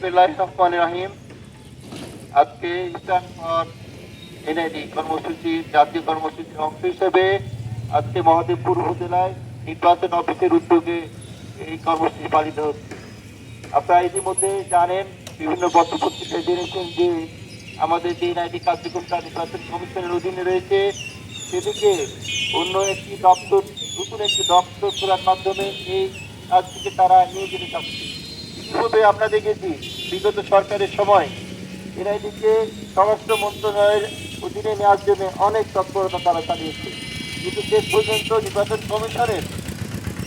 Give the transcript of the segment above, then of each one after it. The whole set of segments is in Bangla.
বিসমিল্লাহির রহমানির রহিম। আজকে স্ট্যান্ড ফর এনআইডি কর্মসূচি জাতীয় কর্মসূচির অংশ হিসেবে আজকে মহাদেবপুর উপজেলায় নির্বাচন অফিসের উদ্যোগে এই কর্মসূচি পালিত হচ্ছে। আপনারা ইতিমধ্যে জানেন, বিভিন্ন পত্রপত্রিকায় জেনেছেন যে আমাদের যে এনআইডি কার্যক্রমটা নির্বাচন কমিশনের অধীনে রয়েছে, সেদিকে অন্য একটি দপ্তর, নতুন একটি দপ্তর খোলার মাধ্যমে এই কাজটিকে তারা নিয়ে যেতে চাচ্ছে। ইতিপূর্বে আমরা দেখেছি বিগত সরকারের সময় এনআইডিকে স্বরাষ্ট্র মন্ত্রণালয়ের অধীনে নেওয়ার জন্য অনেক তৎপরতা তারা চালিয়েছে, কিন্তু শেষ পর্যন্ত নির্বাচন কমিশনের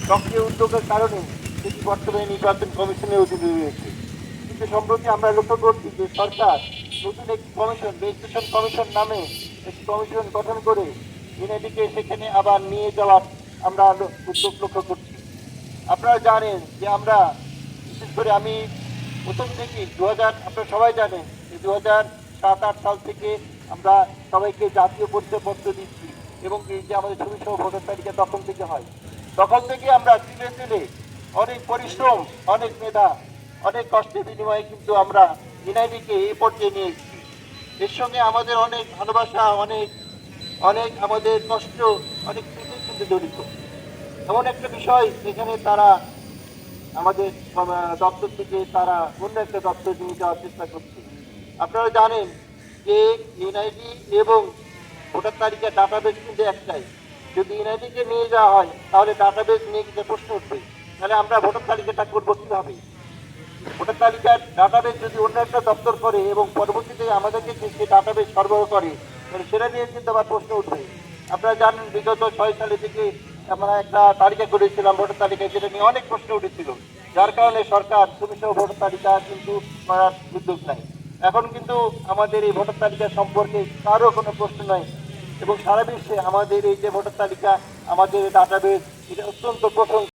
সক্রিয় উদ্যোগের কারণে সেটি বর্তমানে নির্বাচন কমিশনের অধীনে রয়েছে। কিন্তু সম্প্রতি আমরা লক্ষ্য করছি যে সরকার নতুন একটি কমিশন, রেজিস্ট্রেশন কমিশন নামে একটি কমিশন গঠন করে এনআইডিকে সেখানে আবার নিয়ে যাওয়ার আমরা উদ্যোগ লক্ষ্য করছি। আপনারা জানেন যে আমরা বিশেষ করে আমি প্রথম থেকে আপনারা সবাই জানেন যে 2007-8 সাল থেকে আমরা সবাইকে জাতীয় পরিচয়পত্র দিচ্ছি, এবং এই যে আমাদের ছবি সহ ভোটার তালিকা তখন থেকে হয়, তখন থেকে আমরা ধীরে ধীরে অনেক পরিশ্রম, অনেক মেধা, অনেক কষ্টের বিনিময়ে কিন্তু আমরা এনআইডিকে এই পর্যায়ে নিয়ে এসেছি। এর সঙ্গে আমাদের অনেক ভালোবাসা, অনেক অনেক আমাদের কষ্ট, অনেক স্মৃতি কিন্তু জড়িত। এমন একটা বিষয় যেখানে তারা আমাদের দপ্তর থেকে তারা অন্য একটা দপ্তর নিয়ে যাওয়ার চেষ্টা করছে। আপনারা জানেন যে এনআইডি এবং ভোটার তালিকার ডাটাবেস কিন্তু একটাই। যদি এনআইডিকে নিয়ে যাওয়া হয় তাহলে ডাটাবেস নিয়ে কিছু প্রশ্ন উঠবে, তাহলে আমরা ভোটার তালিকাটা করবো কিভাবে? ভোটার তালিকার ডাটাবেস যদি অন্য একটা দপ্তর করে এবং পরবর্তীতে আমাদেরকে যে ডাটাবেস সরবরাহ করে, তাহলে সেটা নিয়ে কিন্তু আবার প্রশ্ন উঠবে। আপনারা জানেন বিগত 6 সালে থেকে আমরা একটা তালিকা করেছিলাম ভোটার তালিকায়, যেটা নিয়ে অনেক প্রশ্ন উঠেছিল, যার কারণে সরকার সুমিষ্ট ভোটার তালিকা কিন্তু করার উদ্যোগ নেয়। এখন কিন্তু আমাদের এই ভোটার তালিকা সম্পর্কে কারো কোনো প্রশ্ন নাই, এবং সারা বিশ্বে আমাদের এই যে ভোটার তালিকা, আমাদের ডাটাবেস, এটা অত্যন্ত প্রশংসিত।